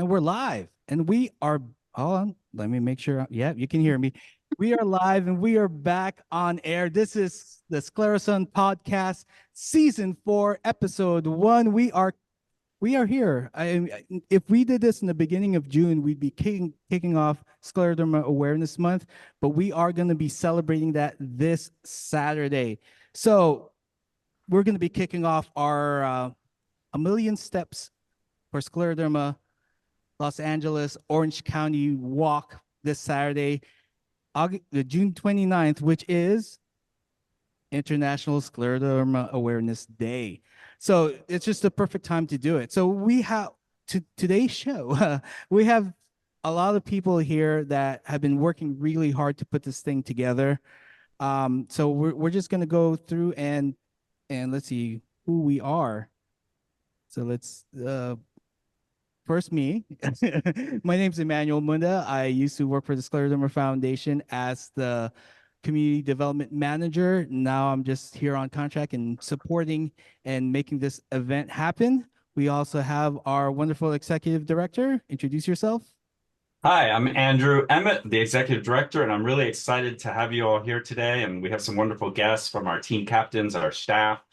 we're live, and we are. Hold on, let me make sure. Yeah, you can hear me. We are live, and we are back on air. This is the Sclero-sun podcast, season 4, episode 1. We are here. If we did this in the beginning of June, we'd be kicking off Scleroderma Awareness Month, but we are going to be celebrating that this Saturday. So we're going to be kicking off our A Million Steps for Scleroderma Los Angeles Orange County walk this Saturday, June 29th, which is International Scleroderma Awareness Day. So it's just the perfect time to do it. So we have today's show, we have a lot of people here that have been working really hard to put this thing together. So we're just gonna go through and let's see who we are. So let's first, me. My name's Emmanuel Munda. I used to work for the Scleroderma Foundation as the community development manager. Now I'm just here on contract and supporting and making this event happen. We also have our wonderful executive director. Introduce yourself. Hi, I'm Andrew Emmett, the Executive Director, and I'm really excited to have you all here today. And we have some wonderful guests from our team captains, our staff,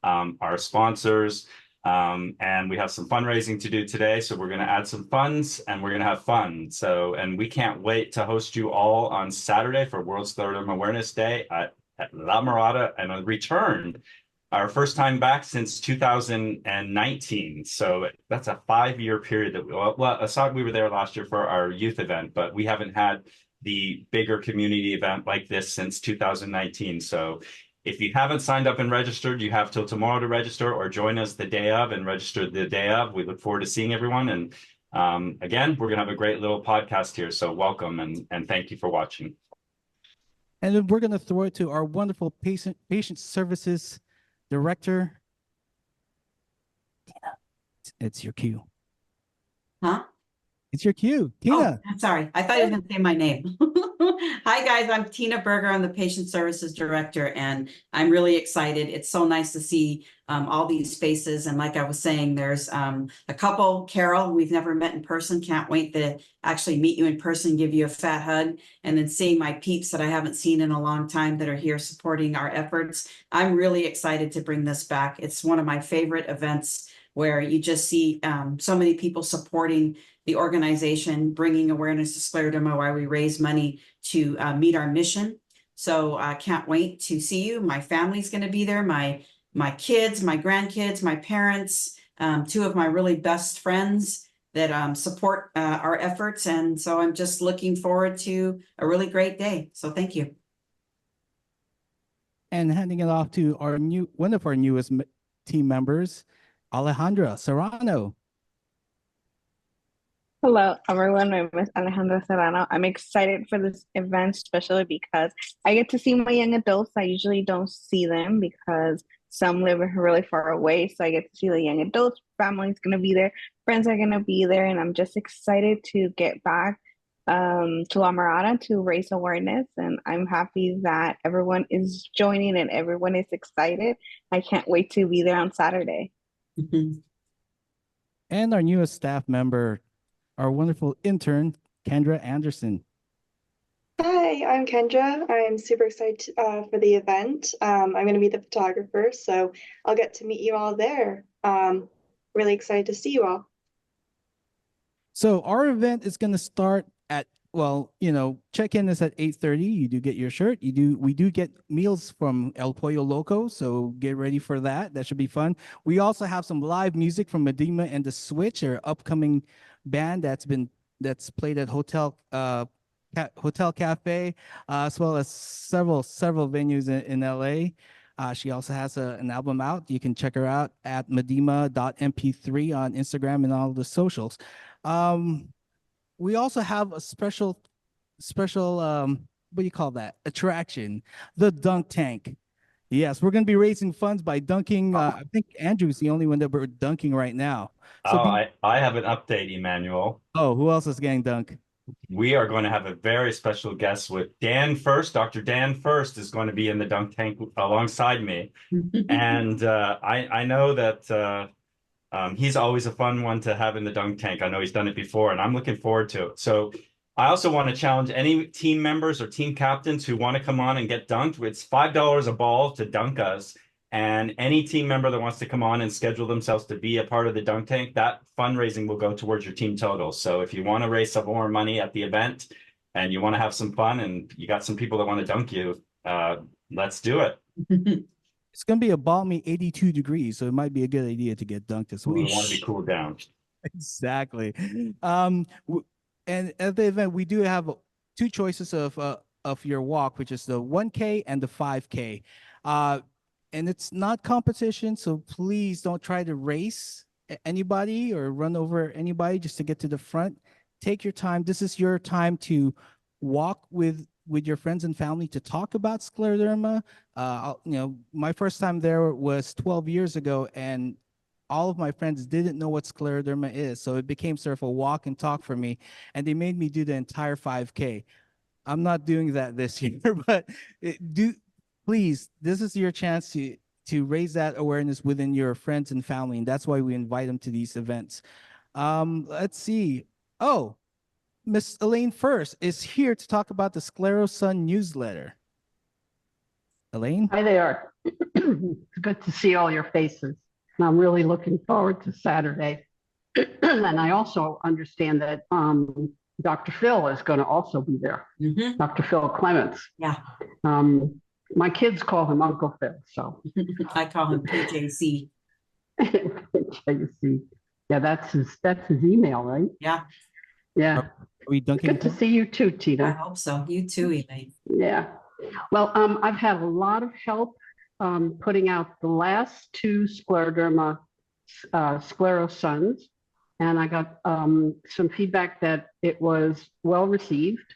our sponsors, and we have some fundraising to do today. So we're going to add some funds and we're going to have fun. And we can't wait to host you all on Saturday for World Scleroderma Awareness Day at La Mirada and a return. Our first time back since 2019. So that's a 5-year period that aside we were there last year for our youth event, but we haven't had the bigger community event like this since 2019. So if you haven't signed up and registered, you have till tomorrow to register or join us the day of and register the day of. We look forward to seeing everyone. And again, we're going to have a great little podcast here. So welcome and thank you for watching. And then we're going to throw it to our wonderful patient services director. Tina, it's your cue. Huh? It's your cue, Tina. Oh, I'm sorry. I thought you were going to say my name. Hi, guys. I'm Tina Berger. I'm the Patient Services Director, and I'm really excited. It's so nice to see all these faces. And like I was saying, there's a couple, Carol, we've never met in person. Can't wait to actually meet you in person, give you a fat hug, and then seeing my peeps that I haven't seen in a long time that are here supporting our efforts. I'm really excited to bring this back. It's one of my favorite events where you just see so many people supporting the organization, bringing awareness to scleroderma while we raise money to meet our mission. So I can't wait to see you. My family's going to be there. My kids, my grandkids, my parents, 2 of my really best friends that support our efforts. And so I'm just looking forward to a really great day. So thank you. And handing it off to one of our newest team members, Alejandra Serrano. Hello, everyone. My name is Alejandra Serrano. I'm excited for this event, especially because I get to see my young adults. I usually don't see them because some live really far away. So I get to see the young adults. Family's going to be there. Friends are going to be there. And I'm just excited to get back to La Mirada to raise awareness. And I'm happy that everyone is joining and everyone is excited. I can't wait to be there on Saturday. And our newest staff member, our wonderful intern, Kendra Anderson. Hi, I'm Kendra. I'm super excited for the event. I'm going to be the photographer, so I'll get to meet you all there. Really excited to see you all. So our event is going to start at, check-in is at 8:30. You do get your shirt. We do get meals from El Pollo Loco, so get ready for that. That should be fun. We also have some live music from Medima and the Switch, our upcoming band that's played at Hotel Cafe, as well as several venues in LA. She also has an album out. You can check her out at medima.mp3 on Instagram and all the socials. We also have a special what do you call that attraction, the dunk tank. Yes, we're going to be raising funds by dunking. I think Andrew's the only one that we're dunking right now. So I have an update, Emmanuel. Oh, who else is getting dunked? We are going to have a very special guest with Dan First. Dr. Dan First is going to be in the dunk tank alongside me. And I know that He's always a fun one to have in the dunk tank. I know he's done it before, and I'm looking forward to it. So I also want to challenge any team members or team captains who want to come on and get dunked. It's $5 a ball to dunk us. And any team member that wants to come on and schedule themselves to be a part of the dunk tank, that fundraising will go towards your team total. So if you want to raise some more money at the event and you want to have some fun and you got some people that want to dunk you, let's do it. It's going to be a balmy 82 degrees, so it might be a good idea to get dunked as well. We want to be cooled down. Exactly. And at the event, we do have two choices of your walk, which is the 1K and the 5K. And it's not competition, so please don't try to race anybody or run over anybody just to get to the front. Take your time. This is your time to walk with your friends and family to talk about scleroderma. My first time there was 12 years ago, and all of my friends didn't know what scleroderma is. So it became sort of a walk and talk for me, and they made me do the entire 5K. I'm not doing that this year, but please, this is your chance to raise that awareness within your friends and family, and that's why we invite them to these events. Let's see. Oh, Miss Elaine First is here to talk about the Sclero-sun newsletter. Elaine? Hi there. It's good to see all your faces. And I'm really looking forward to Saturday. And I also understand that Dr. Phil is going to also be there. Mhm. Dr. Phil Clements. Yeah. My kids call him Uncle Phil, so. I call him PJC. You see. Yeah, that's his email, right? Yeah, Yeah. Are we dunking? Good to see you too, I Tina. hope so. You too, Elaine. Yeah. Well, I've had a lot of help putting out the last two scleroderma Sclero-suns, and I got some feedback that it was well received.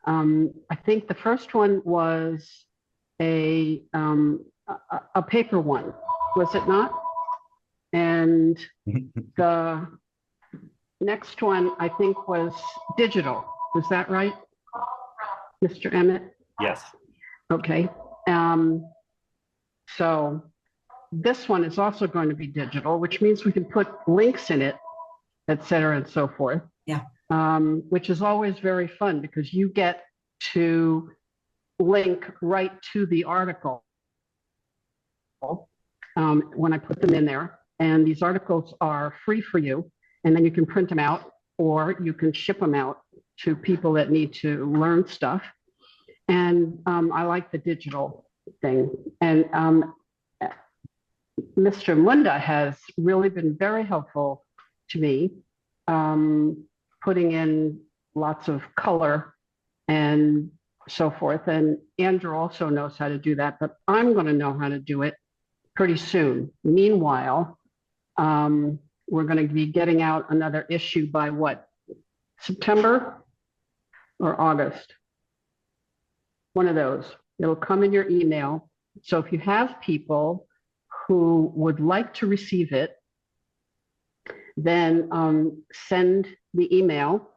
I think the first one was a paper one, was it not? And the next one, I think, was digital. Was that right, Mr. Emmett? Yes. Okay. So this one is also going to be digital, which means we can put links in it, et cetera, and so forth. Yeah. Which is always very fun because you get to link right to the article when I put them in there. And these articles are free for you. And then you can print them out or you can ship them out to people that need to learn stuff. And I like the digital thing. And Mr. Munda has really been very helpful to me, putting in lots of color and so forth. And Andrew also knows how to do that, but I'm going to know how to do it pretty soon. Meanwhile, we're going to be getting out another issue by what, September or August? One of those. It'll come in your email. So if you have people who would like to receive it, then send the email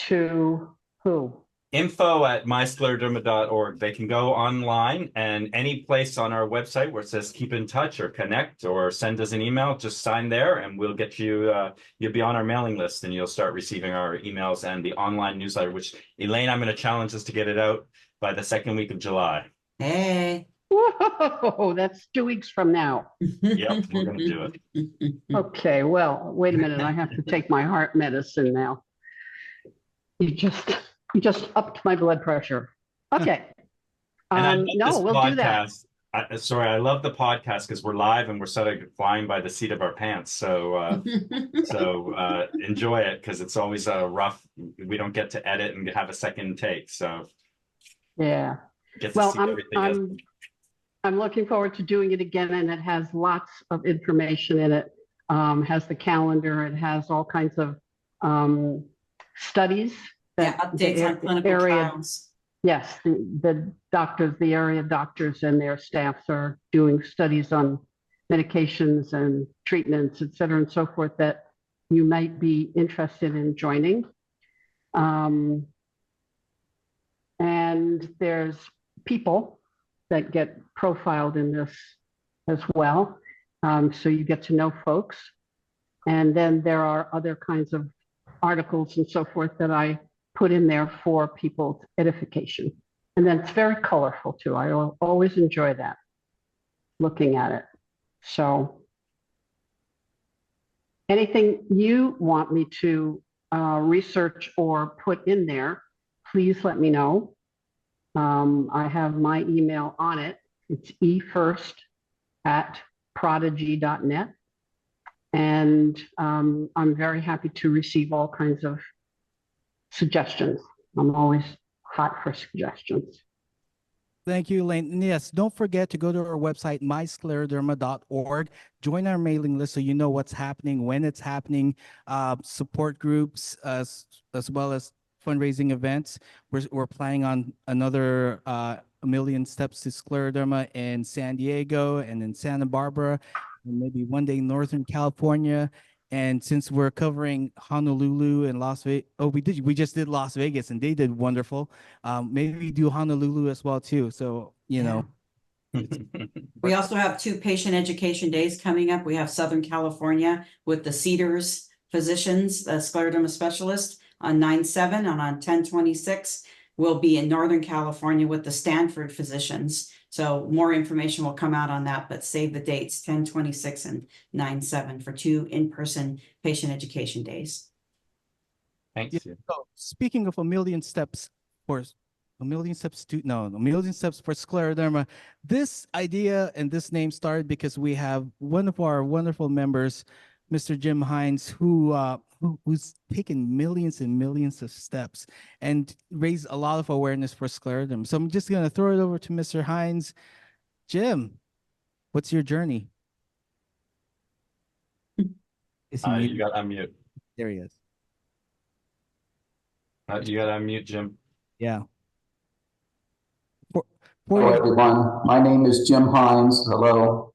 to who? info@myscleroderma.org. They can go online and any place on our website where it says keep in touch or connect or send us an email, just sign there and we'll get you, you'll be on our mailing list and you'll start receiving our emails and the online newsletter, which Elaine, I'm going to challenge us to get it out by the second week of July. Hey. Whoa, that's 2 weeks from now. Yep, we're going to do it. Okay, well, wait a minute. I have to take my heart medicine now. You just upped my blood pressure. Okay. And No, we'll do that. Sorry, I love the podcast because we're live and we're sort of flying by the seat of our pants. So, enjoy it because it's always rough. We don't get to edit and have a second take. So, yeah. Get to see everything. I'm looking forward to doing it again, and it has lots of information in it. Has the calendar. It has all kinds of studies. Updates on clinical trials. Yes, the doctors, the area doctors and their staffs are doing studies on medications and treatments, et cetera, and so forth that you might be interested in joining. And there's people that get profiled in this as well. So you get to know folks. And then there are other kinds of articles and so forth that I put in there for people's edification. And then it's very colorful too. I always enjoy that, looking at it. So anything you want me to research or put in there, please let me know. I have my email on it. It's efirst@prodigy.net. And I'm very happy to receive all kinds of suggestions. I'm always hot for suggestions. Thank you, Elaine. And yes, don't forget to go to our website, myscleroderma.org. Join our mailing list so you know what's happening, when it's happening, support groups, as well as fundraising events. We're planning on another A Million Steps to Scleroderma in San Diego and in Santa Barbara, and maybe one day Northern California. And since we're covering Honolulu and Las Vegas, we just did Las Vegas and they did wonderful. Maybe we do Honolulu as well too. So, you know. We also have 2 patient education days coming up. We have Southern California with the Cedars physicians, scleroderma specialist on 9/7, and on 10/26 we'll be in Northern California with the Stanford physicians. So more information will come out on that, but save the dates, 10/26 and 9/7 for 2 in-person patient education days. Thanks. Yeah. So speaking of A Million Steps for Scleroderma, this idea and this name started because we have one of our wonderful members, Mr. Jim Hines, who's taken millions and millions of steps and raised a lot of awareness for scleroderma. So I'm just going to throw it over to Mr. Hines. Jim, what's your journey? Is he You got to unmute. There he is. You got to unmute, Jim. Yeah. Hello, everyone. My name is Jim Hines. Hello.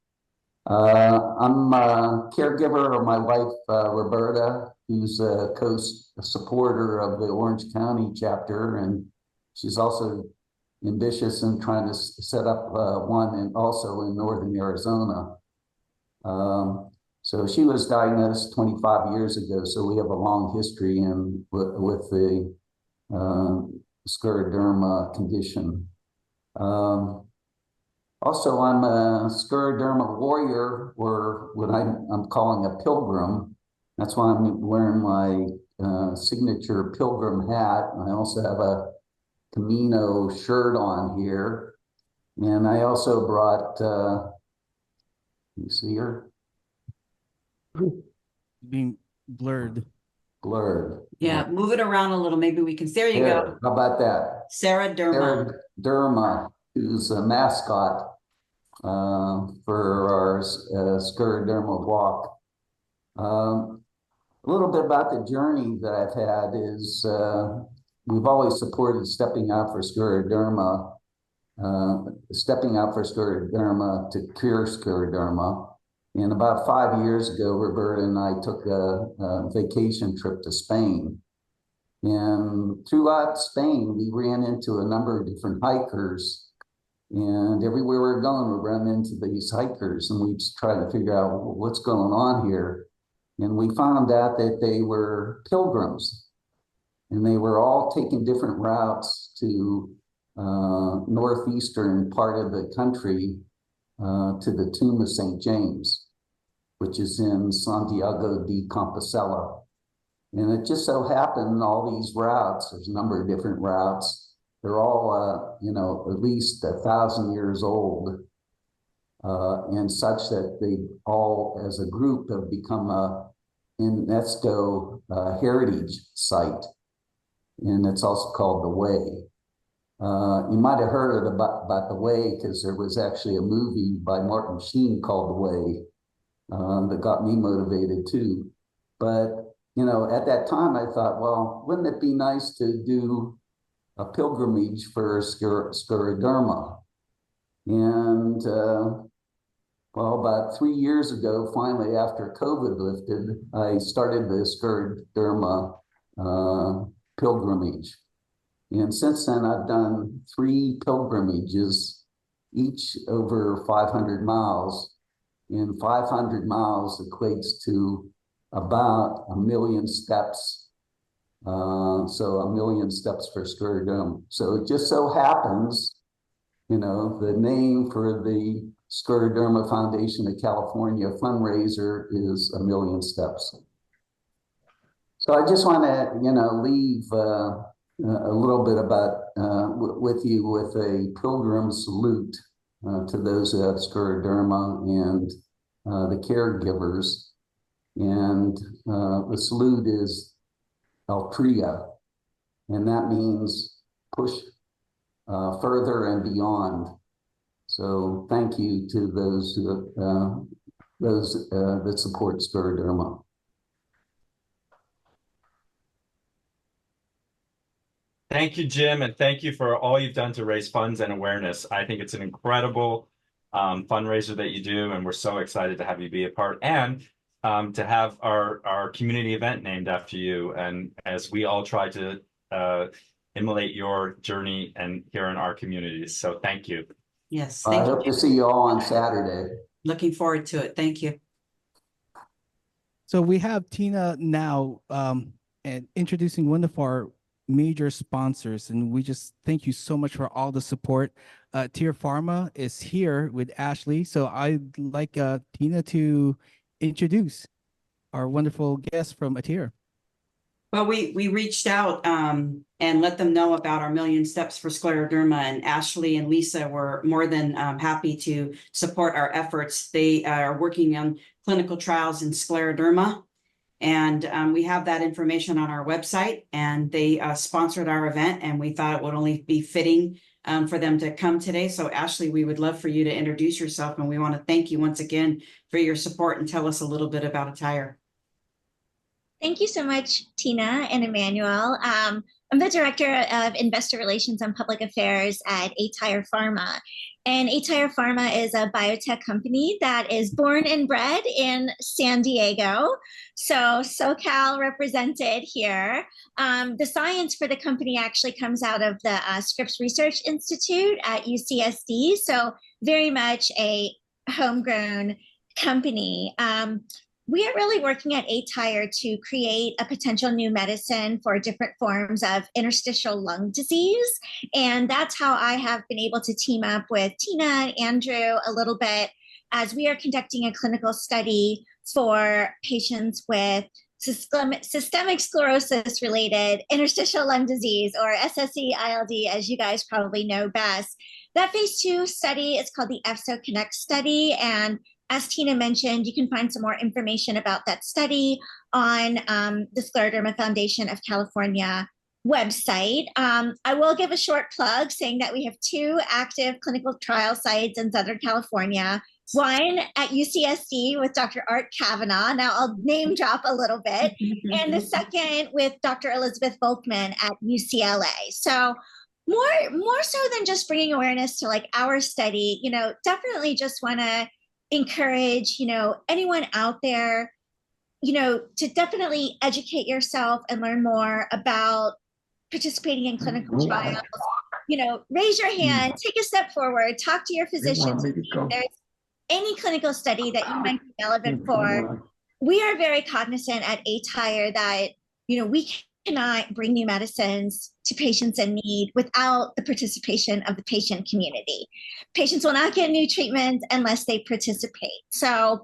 I'm a caregiver of my wife, Roberta, who's a supporter of the Orange County chapter, and she's also ambitious in trying to set up one and also in northern Arizona. So she was diagnosed 25 years ago, so we have a long history with the scleroderma condition. Also, I'm a scleroderma warrior, or what I'm calling a pilgrim. That's why I'm wearing my signature pilgrim hat. I also have a Camino shirt on here. And I also brought, you see her? Being blurred. Blurred. Yeah, move it around a little. Maybe we can. There you go. How about that? Scleroderma. Scleroderma, who's a mascot for our scleroderma walk. A little bit about the journey that I've had is we've always supported stepping out for scleroderma to cure scleroderma. And about 5 years ago, Roberta and I took a vacation trip to Spain. And throughout Spain, we ran into a number of different hikers. And everywhere we're going, we run into these hikers, and we just try to figure out what's going on here. And we found out that they were pilgrims, and they were all taking different routes to northeastern part of the country to the tomb of St. James, which is in Santiago de Compostela. And it just so happened all these routes, there's a number of different routes, they're all, at least 1,000 years old, and such that they all, as a group, have become a UNESCO heritage site, and it's also called The Way. You might have heard about The Way because there was actually a movie by Martin Sheen called The Way that got me motivated too. But at that time I thought, well, wouldn't it be nice to do a pilgrimage for scleroderma? And well, about 3 years ago, finally, after COVID lifted, I started the scleroderma pilgrimage. And since then, I've done 3 pilgrimages, each over 500 miles. And 500 miles equates to about 1 million steps. So 1 million steps for scleroderma. So it just so happens, you know, the name for the Scleroderma Foundation of California fundraiser is 1 million steps. So I just want to, you know, leave a little bit about with you with a pilgrim salute to those who have scleroderma and the caregivers. And the salute is Altria, and that means push further and beyond. So thank you to those that support scleroderma. Thank you, Jim, and thank you for all you've done to raise funds and awareness. I think it's an incredible fundraiser that you do, and we're so excited to have you be a part and to have our community event named after you. And as we all try to emulate your journey and here in our communities. So thank you. Yes, I thank hope you. to see you all on Saturday. Looking forward to it. Thank you. So we have Tina now and introducing one of our major sponsors, and we just thank you so much for all the support. Tier Pharma is here with Ashley, so I'd like Tina to introduce our wonderful guest from Atir. Well, we reached out and let them know about our 1 million steps for scleroderma, and Ashley and Lisa were more than happy to support our efforts. They are working on clinical trials in scleroderma, and we have that information on our website, and they sponsored our event, and we thought it would only be fitting for them to come today. So Ashley, we would love for you to introduce yourself, and we want to thank you once again for your support and tell us a little bit about Atir. Thank you so much, Tina and Emmanuel. I'm the Director of Investor Relations and Public Affairs at Atir Pharma. And Atir Pharma is a biotech company that is born and bred in San Diego. So SoCal represented here. The science for the company actually comes out of the Scripps Research Institute at UCSD. So very much a homegrown company. We are really working at Atir to create a potential new medicine for different forms of interstitial lung disease. And that's how I have been able to team up with Tina and Andrew a little bit as we are conducting a clinical study for patients with systemic sclerosis related interstitial lung disease, or SSc-ILD, as you guys probably know best. That phase 2 study is called the EFSO Connect study, and as Tina mentioned, you can find some more information about that study on the Scleroderma Foundation of California website. I will give a short plug saying that we have 2 active clinical trial sites in Southern California. One at UCSD with Dr. Art Kavanaugh. Now I'll name drop a little bit. And the second with Dr. Elizabeth Volkman at UCLA. So more so than just bringing awareness to like our study, definitely just want to encourage, anyone out there, to definitely educate yourself and learn more about participating in clinical trials. Raise your hand, take a step forward, talk to your physician. If there's any clinical study that you might be relevant for. We are very cognizant at Atir that, we cannot bring new medicines to patients in need without the participation of the patient community. Patients will not get new treatments unless they participate. So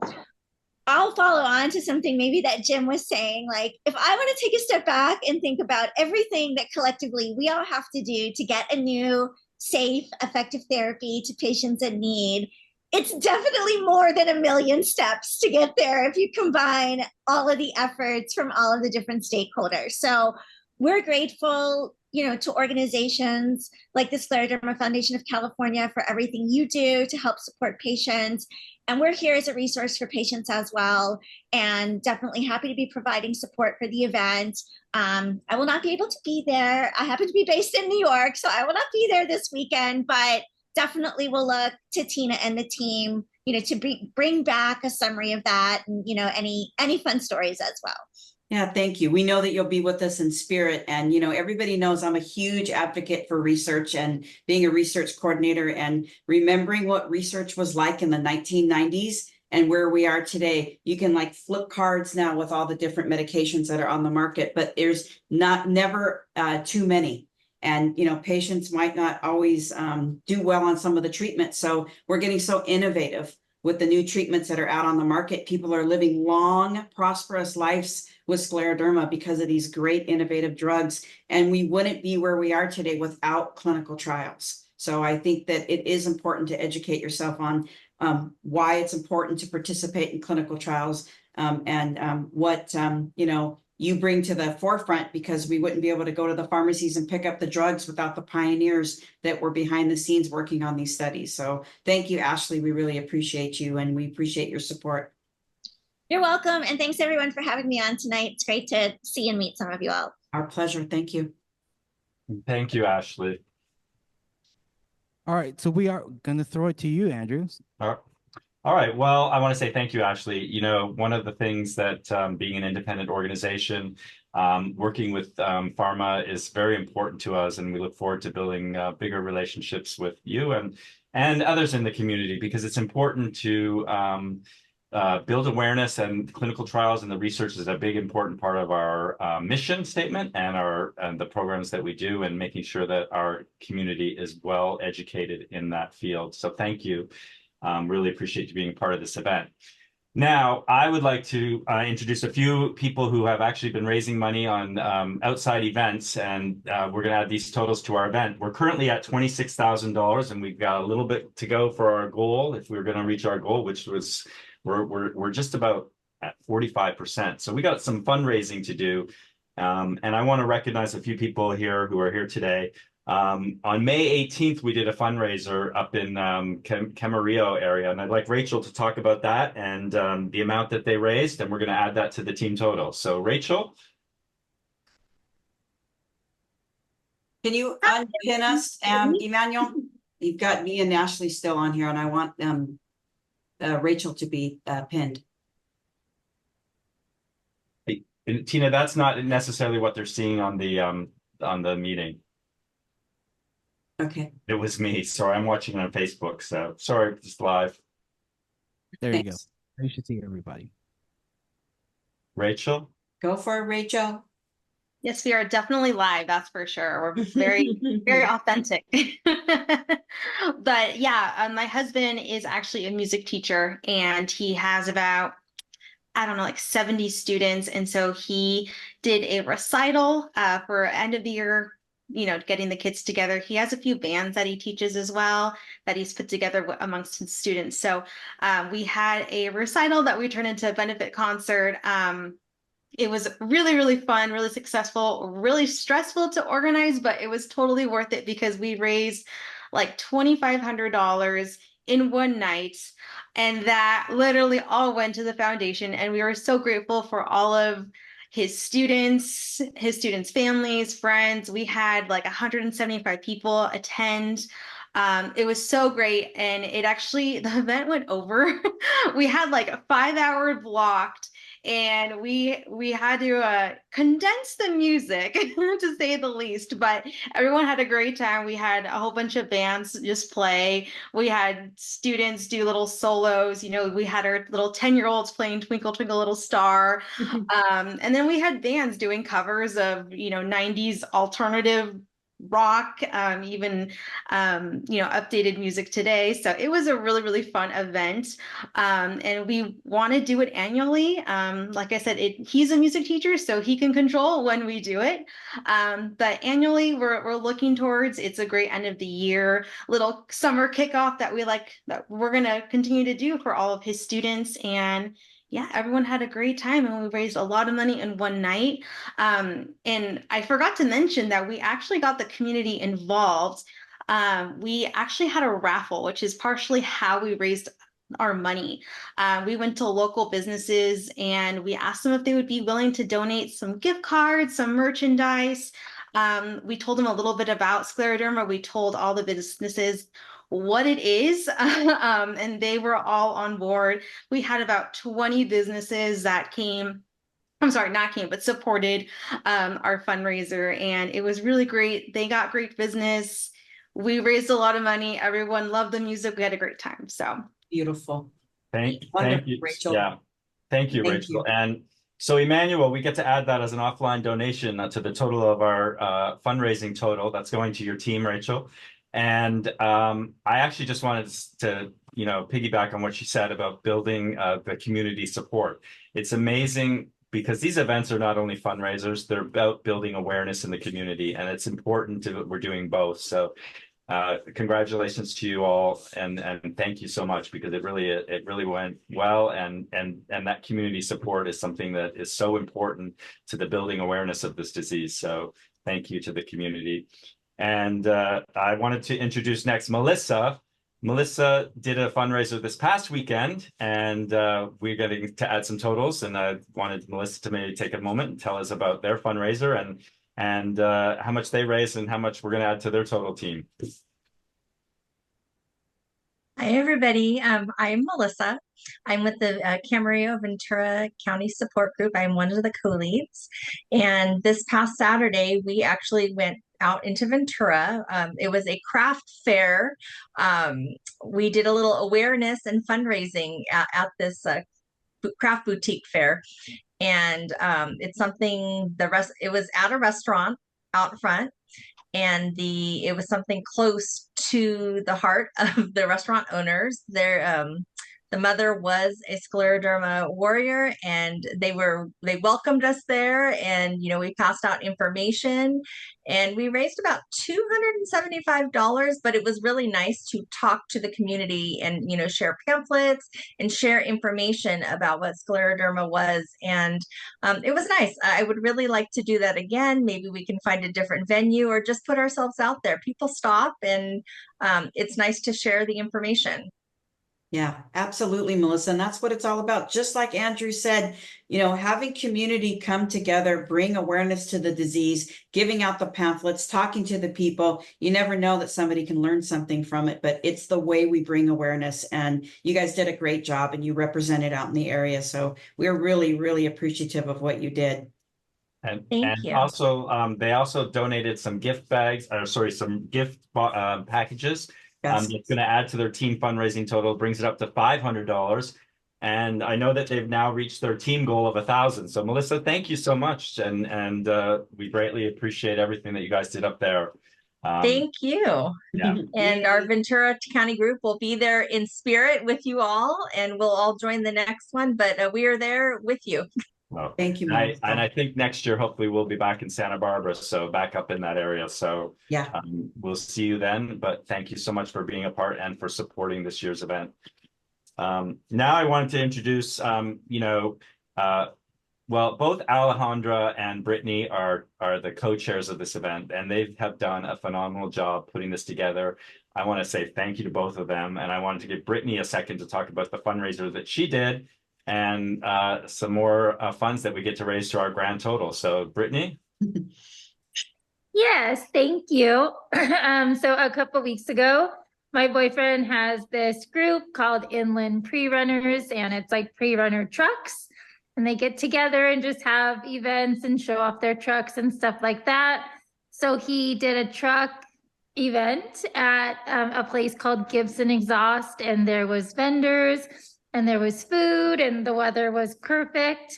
I'll follow on to something maybe that Jim was saying, like, if I want to take a step back and think about everything that collectively we all have to do to get a new, safe, effective therapy to patients in need, it's definitely more than 1 million steps to get there if you combine all of the efforts from all of the different stakeholders. So we're grateful, to organizations like the Scleroderma Foundation of California for everything you do to help support patients. And we're here as a resource for patients as well, and definitely happy to be providing support for the event. I will not be able to be there. I happen to be based in New York, so I will not be there this weekend, but definitely will look to Tina and the team, to bring back a summary of that and, any fun stories as well. Yeah, thank you. We know that you'll be with us in spirit. And, everybody knows I'm a huge advocate for research and being a research coordinator and remembering what research was like in the 1990s and where we are today. You can like flip cards now with all the different medications that are on the market, but there's never too many. And, you know, patients might not always do well on some of the treatments. So we're getting so innovative with the new treatments that are out on the market. People are living long, prosperous lives with scleroderma because of these great innovative drugs. And we wouldn't be where we are today without clinical trials. So I think that it is important to educate yourself on why it's important to participate in clinical trials and what, you know, you bring to the forefront, because we wouldn't be able to go to the pharmacies and pick up the drugs without the pioneers that were behind the scenes working on these studies. So thank you, Ashley. We really appreciate you, and we appreciate your support. You're welcome. And thanks everyone for having me on tonight. It's great to see and meet some of you all. Our pleasure. Thank you. Thank you, Ashley. All right, so we are going to throw it to you, Andrew. All right. Well, I want to say thank you, Ashley. You know, one of the things that being an independent organization, working with pharma is very important to us, and we look forward to building bigger relationships with you and others in the community, because it's important to build awareness, and clinical trials and the research is a big important part of our mission statement and the programs that we do, and making sure that our community is well educated in that field. So thank you. Really appreciate you being part of this event. Now, I would like to introduce a few people who have actually been raising money on outside events, and we're going to add these totals to our event. We're currently at $26,000, and we've got a little bit to go for our goal, if we're going to reach our goal, which was we're just about at 45%. So we got some fundraising to do, and I want to recognize a few people here who are here today. On May 18th, we did a fundraiser up in Camarillo area, and I'd like Rachel to talk about that and the amount that they raised, and we're going to add that to the team total. So Rachel? Can you unpin us, Emmanuel? You've got me and Ashley still on here, and I want Rachel to be pinned. And Tina, that's not necessarily what they're seeing on the meeting. Okay. It was me. Sorry, I'm watching it on Facebook. So sorry, just live. There you go. Thanks. You should see everybody. Rachel? Go for it, Rachel. Yes, we are definitely live, that's for sure. We're very, very authentic. But yeah, my husband is actually a music teacher, and he has about, I don't know, like 70 students. And so he did a recital for end of the year, you know, getting the kids together. He has a few bands that he teaches as well that he's put together amongst his students. So we had a recital that we turned into a benefit concert. It was really, really fun, really successful, really stressful to organize, but it was totally worth it because we raised like $2,500 in one night. And that literally all went to the foundation. And we were so grateful for all of his students, families, friends. We had like 175 people attend. It was so great. And it actually, the event went over. We had like a 5-hour blocked, and we had to condense the music to say the least, but everyone had a great time. We had a whole bunch of bands just play. We had students do little solos. You know, we had our little 10-year-olds playing Twinkle Twinkle Little Star. And then we had bands doing covers of, you know, 90s alternative rock, even updated music today. So it was a really, really fun event. And we want to do it annually. Like I said, he's a music teacher, so he can control when we do it. But annually we're looking towards, it's a great end of the year little summer kickoff that we're going to continue to do for all of his students. And yeah, everyone had a great time, and we raised a lot of money in one night. And I forgot to mention that we actually got the community involved. We actually had a raffle, which is partially how we raised our money. We went to local businesses and we asked them if they would be willing to donate some gift cards, some merchandise. We told them a little bit about scleroderma. We told all the businesses what it is, and they were all on board. We had about 20 businesses that supported our fundraiser, and it was really great. They got great business. We raised a lot of money. Everyone loved the music. We had a great time. So beautiful. Thank Wonderful, you. Rachel. Yeah. Thank you, Thank Rachel. you. And so Emmanuel, we get to add that as an offline donation to the total of our fundraising total that's going to your team, Rachel. And I actually just wanted to, piggyback on what she said about building the community support. It's amazing because these events are not only fundraisers, they're about building awareness in the community, and it's important we're doing both. So congratulations to you all, and thank you so much, because it really went well, and that community support is something that is so important to the building awareness of this disease. So thank you to the community. And I wanted to introduce next Melissa. Melissa did a fundraiser this past weekend, and we're getting to add some totals, and I wanted Melissa to maybe take a moment and tell us about their fundraiser and how much they raised and how much we're going to add to their total team. Hi, everybody. I'm Melissa. I'm with the Camarillo Ventura County Support Group. I'm one of the co-leads. And this past Saturday, we actually went out into Ventura. It was a craft fair. We did a little awareness and fundraising at this craft boutique fair. And it's something it was at a restaurant out front, and it was something close to the heart of the restaurant owners. The mother was a scleroderma warrior, and they welcomed us there, and we passed out information, and we raised about $275, but it was really nice to talk to the community and share pamphlets and share information about what scleroderma was. And it was nice. I would really like to do that again. Maybe we can find a different venue or just put ourselves out there. People stop, and it's nice to share the information. Yeah, absolutely, Melissa. And that's what it's all about. Just like Andrew said, having community come together, bring awareness to the disease, giving out the pamphlets, talking to the people. You never know that somebody can learn something from it, but it's the way we bring awareness. And you guys did a great job, and you represented out in the area. So we're really, really appreciative of what you did. And Thank you. Also, they also donated some gift bags, some gift packages. Yes. It's going to add to their team fundraising total, brings it up to $500. And I know that they've now reached their team goal of 1,000. So Melissa, thank you so much. And we greatly appreciate everything that you guys did up there. Thank you. Yeah. And our Ventura County group will be there in spirit with you all, and we'll all join the next one, but we are there with you. Well, thank you. And I think next year, hopefully we'll be back in Santa Barbara. So back up in that area. So yeah, we'll see you then, but thank you so much for being a part and for supporting this year's event. Now I wanted to introduce, well, both Alejandra and Brittany are the co-chairs of this event, and they have done a phenomenal job putting this together. I want to say thank you to both of them. And I wanted to give Brittany a second to talk about the fundraiser that she did, and some more funds that we get to raise to our grand total. So Brittany? Yes, thank you. So a couple weeks ago, my boyfriend has this group called Inland Pre-Runners, and it's like pre-runner trucks. And they get together and just have events and show off their trucks and stuff like that. So he did a truck event at a place called Gibson Exhaust, and there was vendors, and there was food, and the weather was perfect.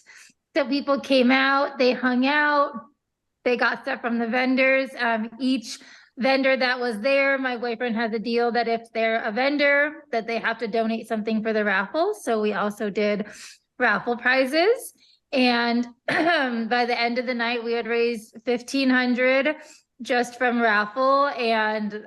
So people came out, they hung out, they got stuff from the vendors. Each vendor that was there, my boyfriend has a deal that if they're a vendor, that they have to donate something for the raffle. So we also did raffle prizes. And by the end of the night, we had raised $1,500 just from raffle and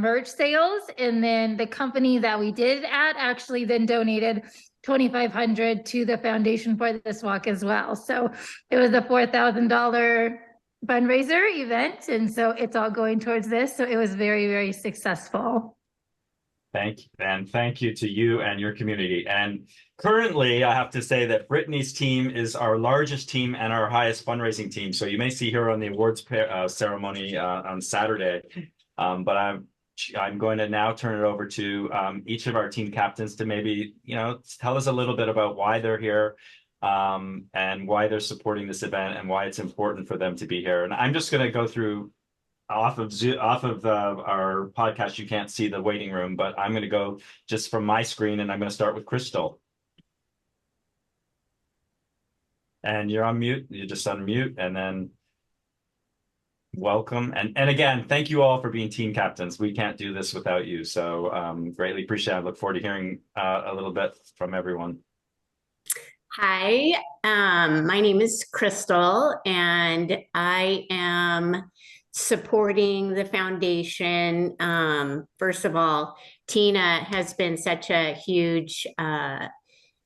merch sales. And then the company that we did it at actually then donated $2,500 to the foundation for this walk as well. So it was a $4,000 fundraiser event. And so it's all going towards this. So it was very, very successful. Thank you. And thank you to you and your community. And currently, I have to say that Brittany's team is our largest team and our highest fundraising team. So you may see her on the awards ceremony on Saturday. But I'm going to now turn it over to each of our team captains to maybe, tell us a little bit about why they're here, and why they're supporting this event and why it's important for them to be here. And I'm just going to go through off of our podcast, you can't see the waiting room, but I'm going to go just from my screen, and I'm going to start with Crystal. And you're on mute. You just unmute, and then welcome. And again, thank you all for being team captains. We can't do this without you. So greatly appreciate it. I look forward to hearing a little bit from everyone. Hi, my name is Crystal, and I am supporting the foundation. First of all, Tina has been such a huge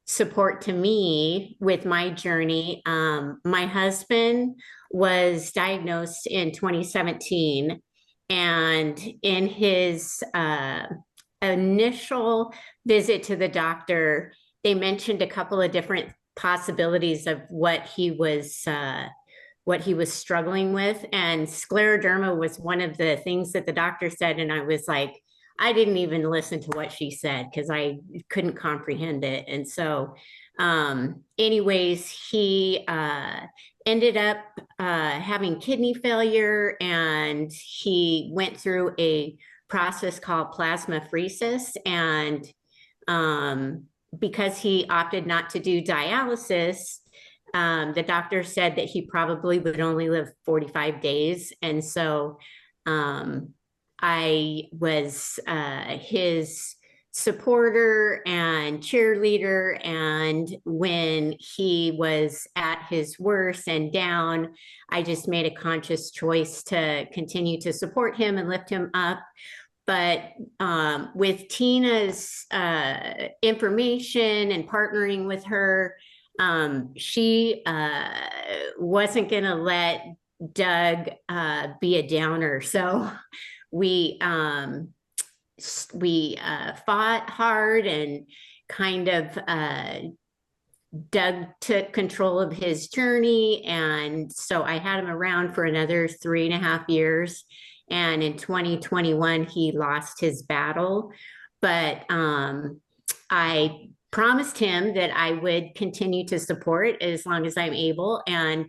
support to me with my journey. My husband was diagnosed in 2017, and in his initial visit to the doctor, they mentioned a couple of different possibilities of what he was struggling with, and scleroderma was one of the things that the doctor said. And I was like, I didn't even listen to what she said because I couldn't comprehend it. And so anyways, he ended up having kidney failure, and he went through a process called plasmapheresis. And because he opted not to do dialysis, the doctor said that he probably would only live 45 days. And so I was his supporter and cheerleader. And when he was at his worst and down, I just made a conscious choice to continue to support him and lift him up. But with Tina's information and partnering with her, she wasn't going to let Doug be a downer. So we fought hard, and kind of Doug took control of his journey. And so I had him around for another 3.5 years. And in 2021, he lost his battle. But I promised him that I would continue to support as long as I'm able. And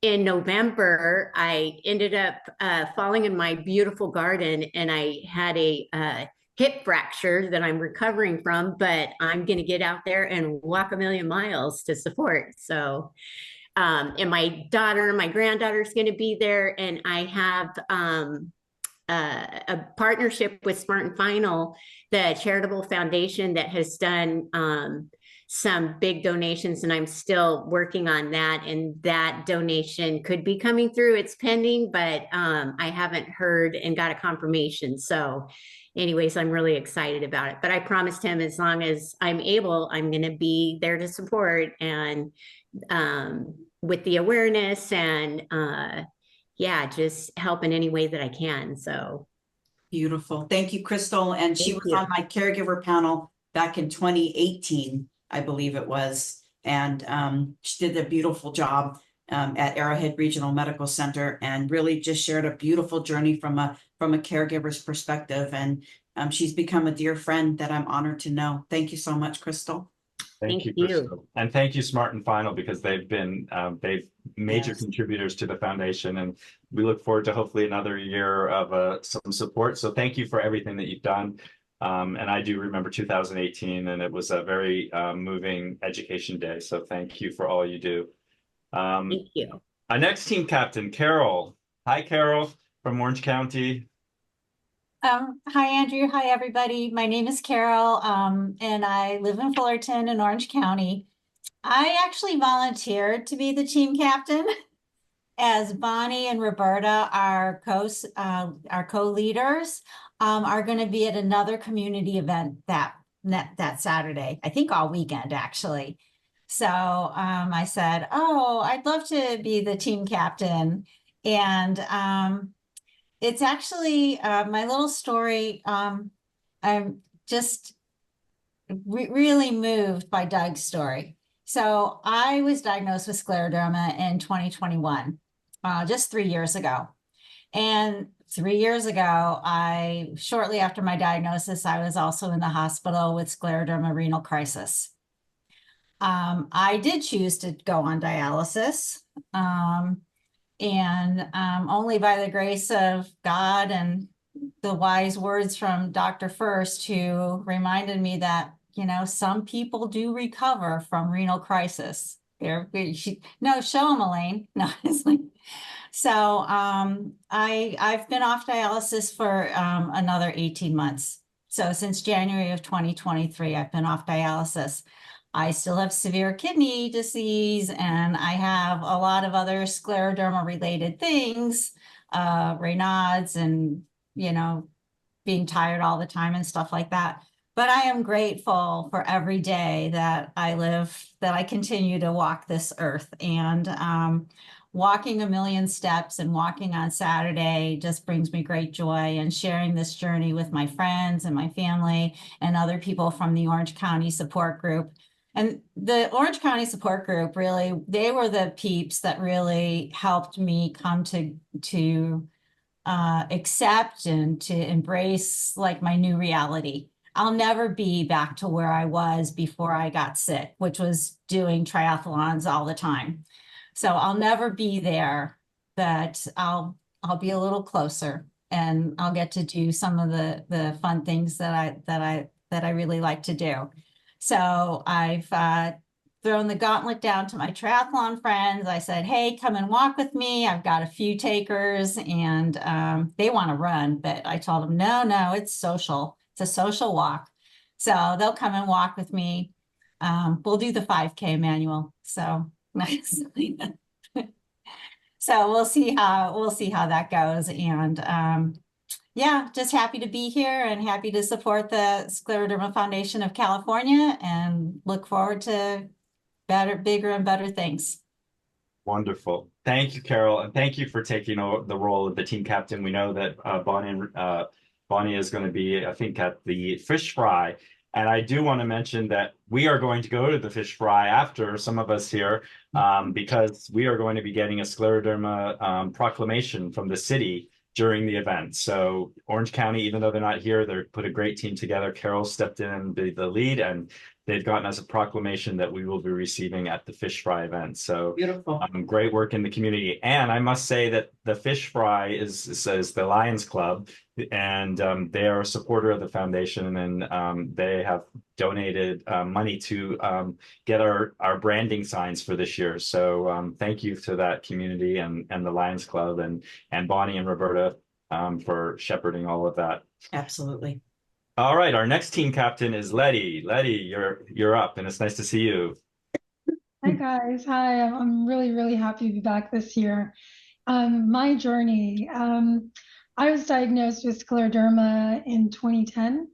in November, I ended up falling in my beautiful garden, and I had a hip fracture that I'm recovering from, but I'm going to get out there and walk 1,000,000 miles to support. So, and my granddaughter's going to be there, and I have a partnership with Smart and Final, the charitable foundation that has done some big donations, and I'm still working on that. And that donation could be coming through. It's pending, but I haven't heard and got a confirmation. So anyways, I'm really excited about it. But I promised him as long as I'm able, I'm going to be there to support, and with the awareness and yeah, just help in any way that I can. So beautiful. Thank you, Crystal. And she was on my caregiver panel back in 2018, I believe it was. And she did a beautiful job at Arrowhead Regional Medical Center, and really just shared a beautiful journey from a caregiver's perspective. And she's become a dear friend that I'm honored to know. Thank you so much, Crystal. Thank you, Crystal. And thank you, Smart and Final, because they've been major contributors to the foundation, and we look forward to hopefully another year of some support. So thank you for everything that you've done. And I do remember 2018, and it was a very moving education day. So thank you for all you do. Thank you. Our next team captain, Carol. Hi, Carol from Orange County. Hi, Andrew. Hi, everybody. My name is Carol, and I live in Fullerton in Orange County. I actually volunteered to be the team captain, as Bonnie and Roberta, our co-leaders, are going to be at another community event that Saturday. I think all weekend, actually. So I said, oh, I'd love to be the team captain. And it's actually my little story. I'm just really moved by Doug's story. So I was diagnosed with scleroderma in 2021, just 3 years ago. And 3 years ago, shortly after my diagnosis, I was also in the hospital with scleroderma renal crisis. I did choose to go on dialysis. And only by the grace of God and the wise words from Dr. First, who reminded me that, you know, some people do recover from renal crisis. No, show them, Elaine. No, it's like, so I've been off dialysis for another 18 months. So since January of 2023, I've been off dialysis. I still have severe kidney disease, and I have a lot of other scleroderma related things, Raynaud's, and, you know, being tired all the time and stuff like that. But I am grateful for every day that I live, that I continue to walk this earth. And walking a million steps and walking on Saturday just brings me great joy, and sharing this journey with my friends and my family and other people from the Orange County support group. And the Orange County support group, really, they were the peeps that really helped me come to accept and to embrace like my new reality. I'll never be back to where I was before I got sick, which was doing triathlons all the time. So I'll never be there, but I'll be a little closer, and I'll get to do some of the fun things that I really like to do. So I've thrown the gauntlet down to my triathlon friends. I said, hey, come and walk with me. I've got a few takers, and they want to run, but I told them, no, it's social. It's a social walk. So they'll come and walk with me. We'll do the 5K, Emmanuel. So nice. So we'll see how that goes. And yeah, just happy to be here and happy to support the Scleroderma Foundation of California, and look forward to bigger and better things. Wonderful. Thank you, Carol. And thank you for taking the role of the team captain. We know that Bonnie is going to be, I think, at the fish fry. And I do want to mention that we are going to go to the fish fry after, some of us here, because we are going to be getting a scleroderma proclamation from the city during the event. So Orange County, even though they're not here, they put a great team together. Carol stepped in and be the lead, and they've gotten us a proclamation that we will be receiving at the fish fry event. So Beautiful. Great work in the community. And I must say that the fish fry is the Lions Club, and they are a supporter of the foundation, and they have donated money to get our branding signs for this year. So thank you to that community and the Lions Club and Bonnie and Roberta for shepherding all of that. Absolutely. All right, our next team captain is Letty. Letty, you're up, and it's nice to see you. Hi guys. Hi. I'm really happy to be back this year. My journey. I was diagnosed with scleroderma in 2010,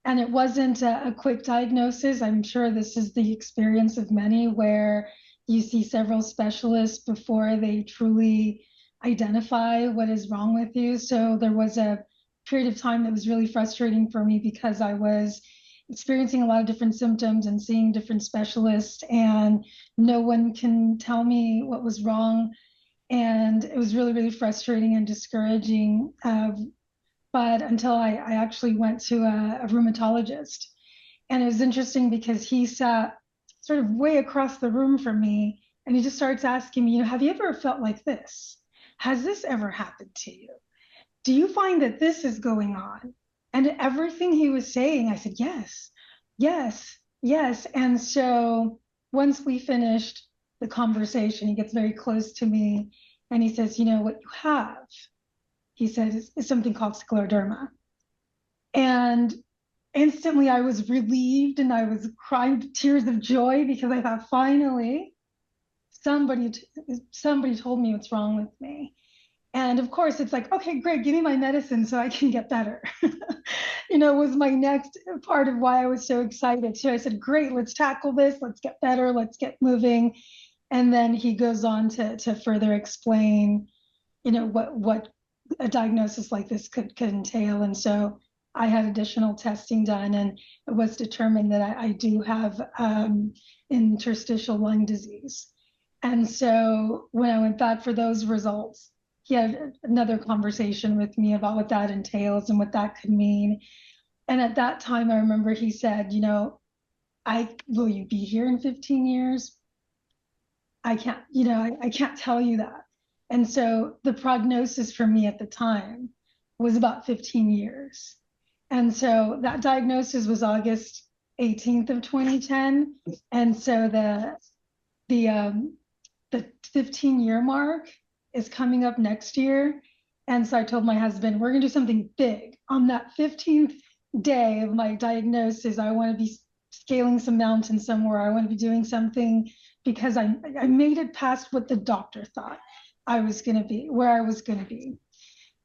and it wasn't a quick diagnosis. I'm sure this is the experience of many, where you see several specialists before they truly identify what is wrong with you. So there was a period of time that was really frustrating for me, because I was experiencing a lot of different symptoms and seeing different specialists, and no one can tell me what was wrong. And it was really frustrating and discouraging. But until I actually went to a rheumatologist. And it was interesting because he sat sort of way across the room from me, and he just starts asking me, have you ever felt like this? Has this ever happened to you? Do you find that this is going on? And everything he was saying, I said, yes. And so once we finished the conversation, he gets very close to me and he says, you know what you have, he said, is something called scleroderma. And instantly I was relieved, and I was crying tears of joy, because I thought, finally, somebody told me what's wrong with me. And of course, it's like, okay, great, give me my medicine so I can get better. Was my next part of why I was so excited. So I said, great, let's tackle this. Let's get better. Let's get moving. And then he goes on to further explain, what a diagnosis like this could entail. And so I had additional testing done, and it was determined that I do have interstitial lung disease. And so when I went back for those results, he had another conversation with me about what that entails and what that could mean. And at that time, I remember he said, will you be here in 15 years? I can't, I can't tell you that. And so the prognosis for me at the time was about 15 years. And so that diagnosis was August 18th of 2010. And so the 15-year mark is coming up next year. And so I told my husband, we're gonna do something big. On that 15th day of my diagnosis, I want to be scaling some mountains somewhere. I want to be doing something because I made it past what the doctor thought I was gonna be, where I was gonna be.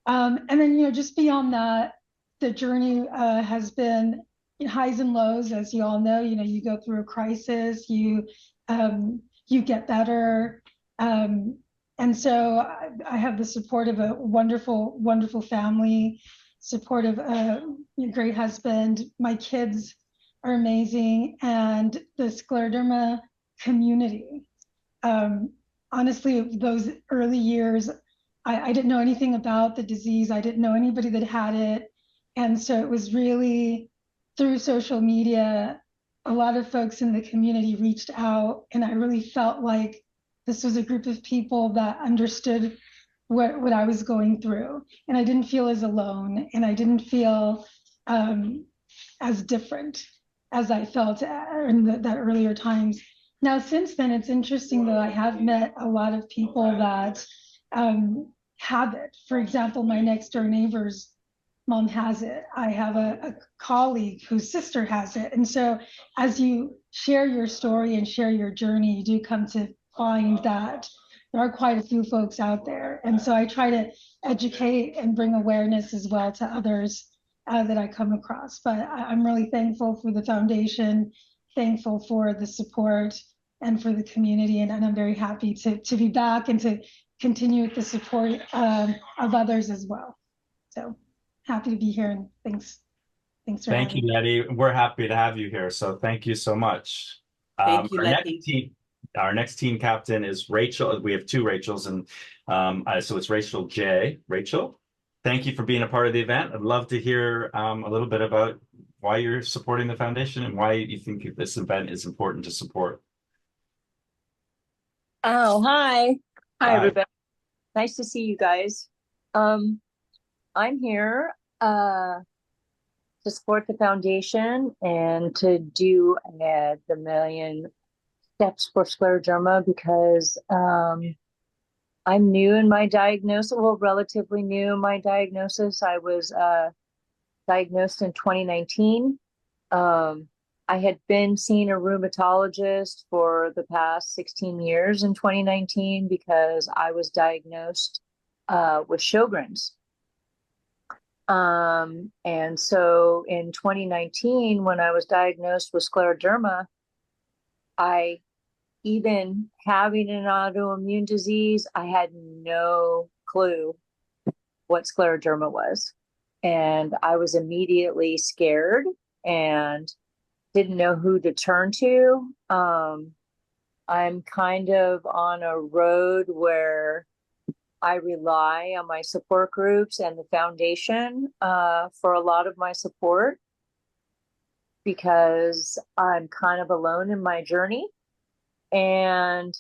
And then, just beyond that, the journey has been highs and lows, as you all know. You go through a crisis, you get better. And so I have the support of a wonderful, wonderful family, support of a great husband. My kids are amazing, and the scleroderma community. Honestly, those early years, I didn't know anything about the disease. I didn't know anybody that had it. And so it was really through social media, a lot of folks in the community reached out, and I really felt like this was a group of people that understood what I was going through. And I didn't feel as alone, and I didn't feel as different as I felt in that earlier times. Now, since then, it's interesting that I have met a lot of people that have it. For example, my next door neighbor's mom has it. I have a colleague whose sister has it. And so as you share your story and share your journey, you do come to find that there are quite a few folks out there. And so I try to educate and bring awareness as well to others that I come across. But I'm really thankful for the foundation, thankful for the support and for the community. And I'm very happy to be back and to continue with the support of others as well. So happy to be here, and thanks for Thank having you, me. Letty. We're happy to have you here. So thank you so much. Thank you, Our Letty. next team captain is Rachel. We have two Rachels, and so it's Rachel J. Rachel, thank you for being a part of the event. I'd love to hear a little bit about why you're supporting the foundation and why you think this event is important to support. Oh, hi. Hi, Hi. everybody. Nice to see you guys. I'm here to support the foundation and to do the Million Steps for Scleroderma because I'm new in my diagnosis, well, relatively new in my diagnosis. I was diagnosed in 2019. I had been seeing a rheumatologist for the past 16 years in 2019 because I was diagnosed with Sjogren's. And so in 2019, when I was diagnosed with scleroderma, even having an autoimmune disease, I had no clue what scleroderma was. And I was immediately scared and didn't know who to turn to. I'm kind of on a road where I rely on my support groups and the foundation for a lot of my support because I'm kind of alone in my journey. And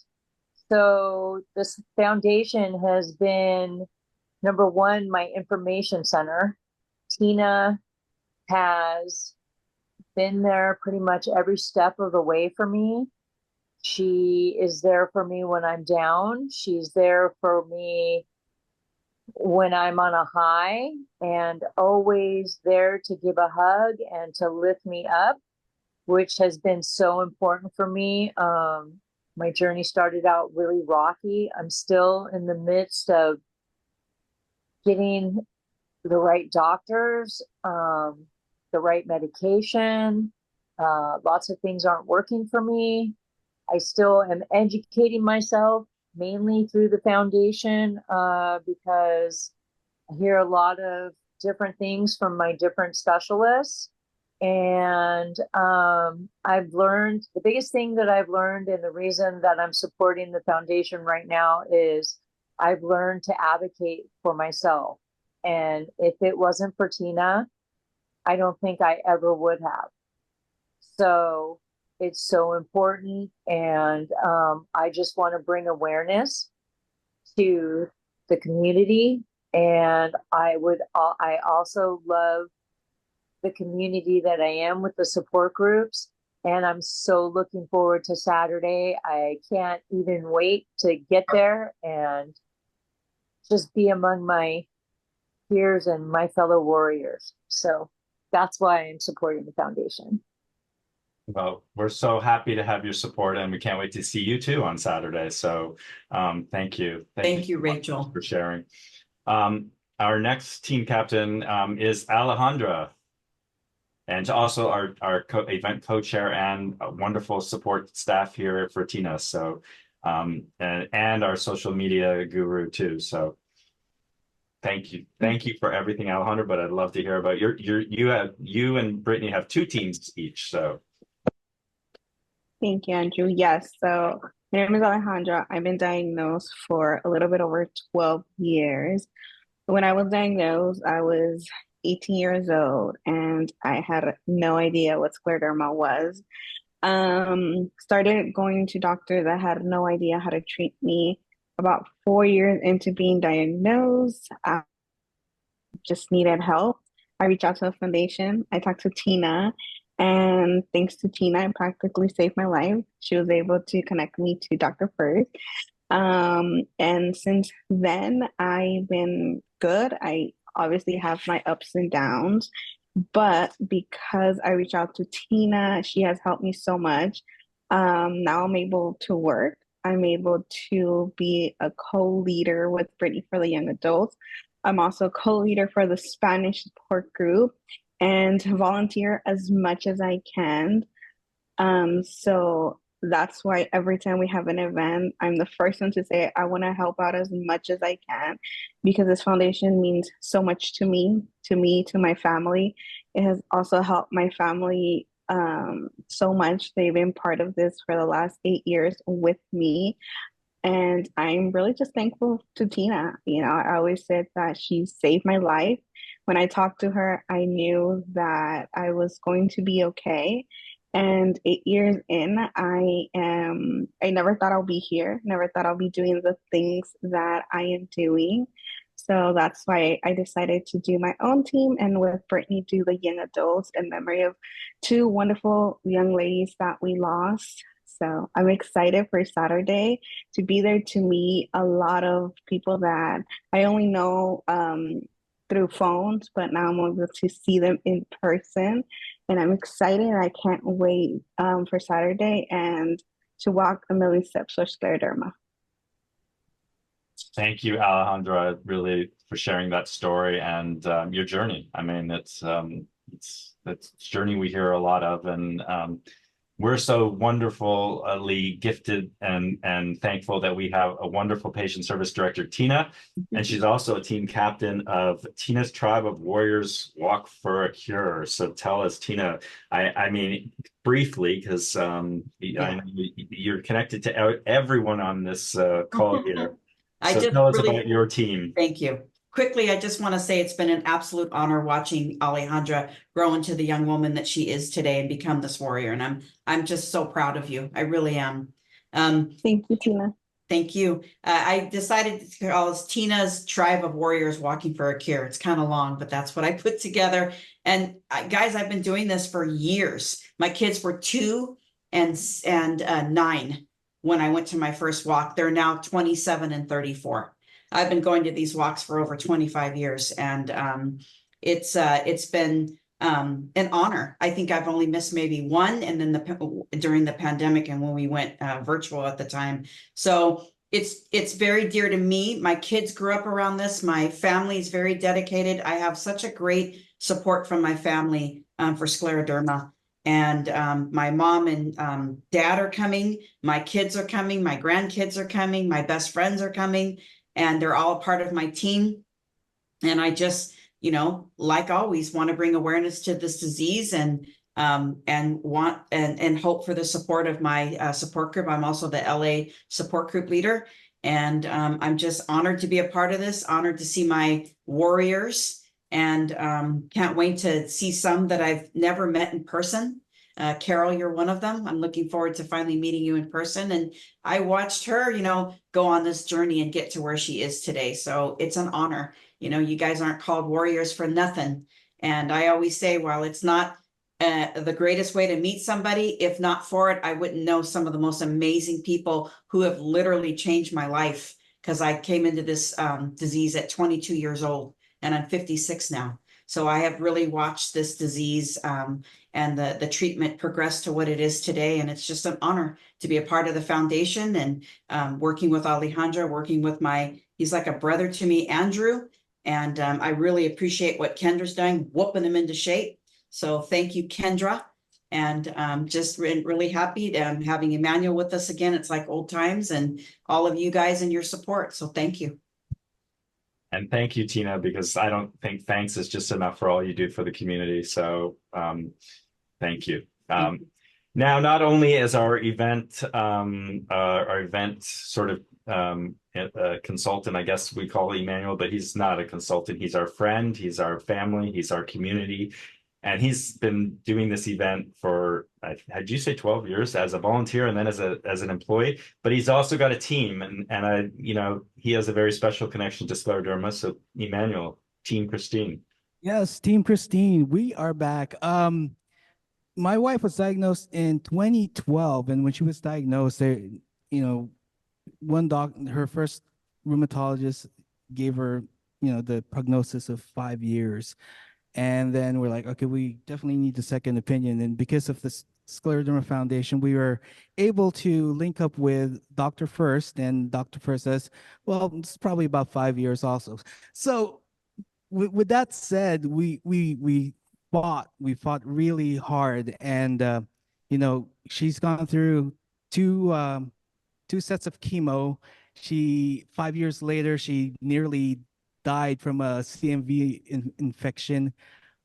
so this foundation has been, number one, my information center. Tina has been there pretty much every step of the way for me. She is there for me when I'm down. She's there for me when I'm on a high, and always there to give a hug and to lift me up, which has been so important for me. My journey started out really rocky. I'm still in the midst of getting the right doctors, the right medication. Lots of things aren't working for me. I still am educating myself mainly through the foundation because I hear a lot of different things from my different specialists. And I've learned, the biggest thing that I've learned, and the reason that I'm supporting the foundation right now, is I've learned to advocate for myself. And if it wasn't for Tina, I don't think I ever would have. So it's so important. And I just want to bring awareness to the community. And I also love the community that I am with the support groups. And I'm so looking forward to Saturday. I can't even wait to get there and just be among my peers and my fellow warriors. So that's why I'm supporting the foundation. Well, we're so happy to have your support, and we can't wait to see you too on Saturday. So thank you. Thank you, so much Rachel. for sharing. Our next team captain is Alejandra, and also our event co-chair and a wonderful support staff here for Tina. So and our social media guru too. So thank you for everything, Alejandra. But I'd love to hear about you and Brittany have 2 teams each. So Thank you, Andrew. Yes, so my name is Alejandra. I've been diagnosed for a little bit over 12 years. When I was diagnosed, I was 18 years old and I had no idea what scleroderma was. Started going to doctors. I had no idea how to treat me. About 4 years into being diagnosed, I just needed help. I reached out to the foundation. I talked to Tina, and thanks to Tina, it practically saved my life. She was able to connect me to Dr. First. And since then, I've been good. I obviously have my ups and downs, but because I reached out to Tina, she has helped me so much. Now I'm able to work. I'm able to be a co-leader with Brittany for the young adults. I'm also co-leader for the Spanish support group and volunteer as much as I can. So that's why every time we have an event, I'm the first one to say I want to help out as much as I can, because this foundation means so much to me, to my family. It has also helped my family so much. They've been part of this for the last 8 years with me. And I'm really just thankful to Tina. You know, I always said that she saved my life. When I talked to her, I knew that I was going to be okay. And 8 years in, I never thought I'll be here, never thought I'll be doing the things that I am doing. So that's why I decided to do my own team and with Brittany do the young adults in memory of 2 wonderful young ladies that we lost. So I'm excited for Saturday to be there to meet a lot of people that I only know through phones, but now I'm able to see them in person. And I'm excited. I can't wait for Saturday and to walk a million steps for scleroderma. thank you, Alejandra, really for sharing that story and your journey. I mean, it's a journey we hear a lot of, and we're so wonderfully gifted and thankful that we have a wonderful patient service director, Tina, and she's also a team captain of Tina's Tribe of Warriors Walk for a Cure. So tell us, Tina, I mean, briefly, because I know you're connected to everyone on this call here. So tell us about your team. Thank you. Quickly, I just want to say it's been an absolute honor watching Alejandra grow into the young woman that she is today and become this warrior. And I'm just so proud of you. I really am. Thank you, Tina. Thank you. I decided to call this Tina's Tribe of Warriors Walking for a Cure. It's kind of long, but that's what I put together. And guys, I've been doing this for years. My kids were 2 and 9 when I went to my first walk. They're now 27 and 34. I've been going to these walks for over 25 years, and it's been an honor. I think I've only missed maybe one, and then during the pandemic and when we went virtual at the time. So it's very dear to me. My kids grew up around this. My family is very dedicated. I have such a great support from my family for scleroderma. And my mom and dad are coming. My kids are coming. My grandkids are coming. My best friends are coming. And they're all part of my team. And I just, you know, like always, want to bring awareness to this disease and want and hope for the support of my support group. I'm also the LA support group leader. And I'm just honored to be a part of this, honored to see my warriors, and can't wait to see some that I've never met in person. Carol, you're one of them. I'm looking forward to finally meeting you in person. And I watched her, go on this journey and get to where she is today. So it's an honor. You guys aren't called warriors for nothing. And I always say, while it's not the greatest way to meet somebody, if not for it, I wouldn't know some of the most amazing people who have literally changed my life, because I came into this disease at 22 years old and I'm 56 now. So I have really watched this disease and the treatment progress to what it is today. And it's just an honor to be a part of the foundation and working with Alejandro, working with he's like a brother to me, Andrew. And I really appreciate what Kendra's doing, whooping him into shape. So thank you, Kendra. And just really happy having Emmanuel with us again. It's like old times, and all of you guys and your support. So thank you. And thank you, Tina, because I don't think thanks is just enough for all you do for the community. So thank you. Now, not only is our event sort of consultant, I guess we call Emmanuel, but he's not a consultant. He's our friend, he's our family, he's our community. And he's been doing this event for, had you say 12 years as a volunteer and then as an employee, but he's also got a team, and he has a very special connection to scleroderma. So Emmanuel, Team Christine. Yes, Team Christine, we are back. My wife was diagnosed in 2012, and when she was diagnosed, her first rheumatologist gave her, the prognosis of 5 years. And then we're like, okay, we definitely need a second opinion. And because of the Scleroderma Foundation, we were able to link up with Dr. First, and Dr. First says, well, it's probably about 5 years also. So with that said, we fought really hard. And, she's gone through two sets of chemo. 5 years later, she nearly died from a CMV infection,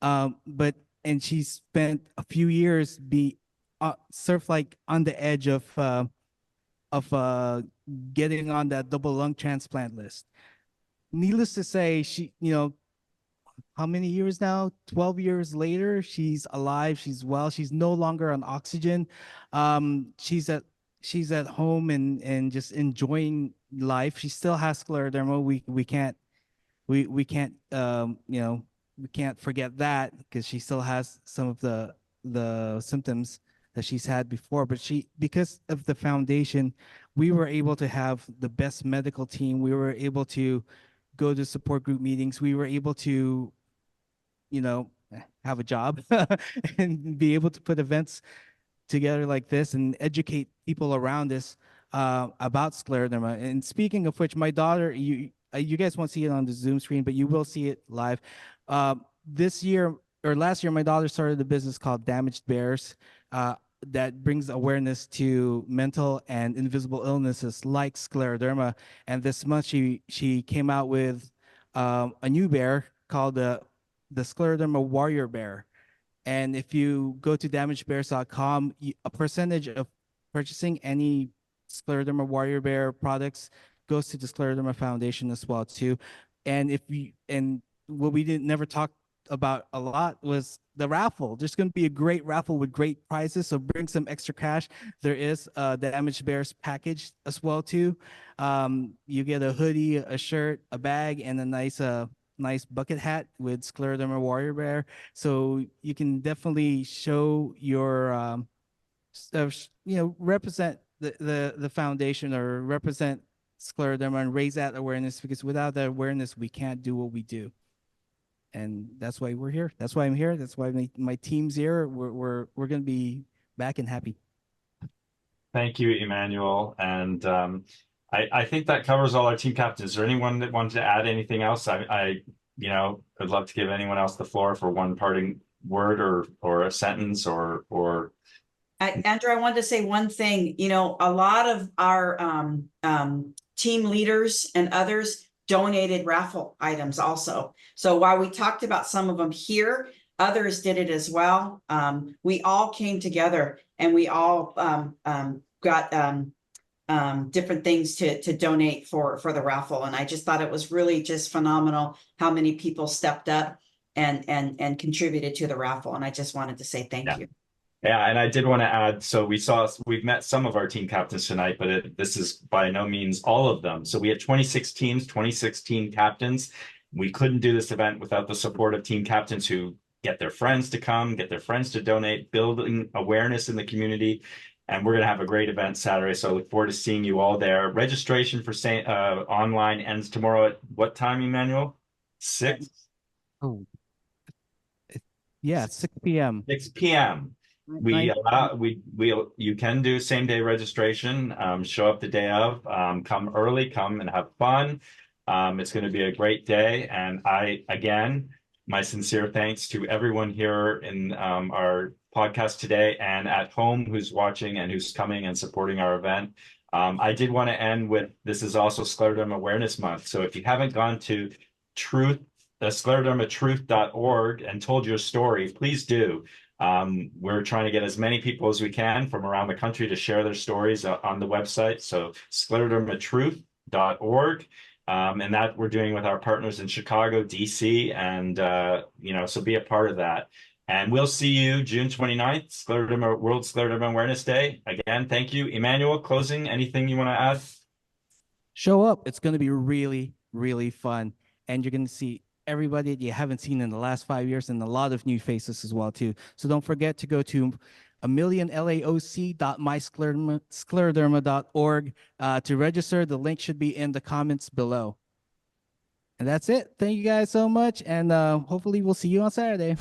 and she spent a few years sort of like on the edge of getting on that double lung transplant list. Needless to say, she, how many years now? 12 years later, she's alive, she's well, she's no longer on oxygen. She's at home and just enjoying life. She still has scleroderma. We can't we can't forget that, because she still has some of the symptoms that she's had before. But because of the foundation, we were able to have the best medical team. We were able to go to support group meetings. We were able to, have a job and be able to put events together like this and educate people around us about scleroderma. And speaking of which, my daughter, you guys won't see it on the Zoom screen, but you will see it live. Last year, my daughter started a business called Damaged Bears that brings awareness to mental and invisible illnesses like scleroderma. And this month, she came out with a new bear called the Scleroderma Warrior Bear. And if you go to damagedbears.com, a percentage of purchasing any Scleroderma Warrior Bear products goes to the Scleroderma Foundation as well too. And what we never talked about a lot was the raffle. There's going to be a great raffle with great prizes, so bring some extra cash. There is the Damaged Bears package as well too. You get a hoodie, a shirt, a bag, and a nice bucket hat with Scleroderma Warrior Bear. So you can definitely show your represent the foundation, or represent scleroderma, and raise that awareness, because without that awareness, we can't do what we do. And that's why we're here. That's why I'm here. That's why my team's here. We're going to be back and happy. Thank you, Emmanuel. And I think that covers all our team captains. Is there anyone that wanted to add anything else? I'd love to give anyone else the floor for one parting word or a sentence or. Andrew, I wanted to say one thing. A lot of our team leaders and others donated raffle items also. So while we talked about some of them here, others did it as well. We all came together and we all got different things to donate for the raffle. And I just thought it was really just phenomenal how many people stepped up and contributed to the raffle. And I just wanted to say thank you. Yeah, and I did want to add, so we've met some of our team captains tonight, but this is by no means all of them. So we had 26 teams, 26 team captains. We couldn't do this event without the support of team captains who get their friends to come, get their friends to donate, building awareness in the community. And we're going to have a great event Saturday. So I look forward to seeing you all there. Registration for online ends tomorrow at what time, Emmanuel? 6? Oh, yeah, 6 p.m. 6 p.m. You can do same day registration. Show up the day of. Come early. Come and have fun. It's going to be a great day. And again, my sincere thanks to everyone here in our podcast today and at home who's watching and who's coming and supporting our event. I did want to end with, this is also Scleroderma Awareness Month. So if you haven't gone to sclerodermatruth.org and told your story, please do. We're trying to get as many people as we can from around the country to share their stories on the website. So sclerodermatruth.org. And that we're doing with our partners in Chicago, DC, and so be a part of that. And we'll see you June 29th, World Scleroderma Awareness Day. Again, thank you. Emmanuel, closing, anything you want to add? Show up. It's going to be really, really fun. And you're going to see everybody that you haven't seen in the last 5 years and a lot of new faces as well, too. So don't forget to go to amillionlaoc.myscleroderma.org to register. The link should be in the comments below. And that's it. Thank you guys so much. And hopefully we'll see you on Saturday.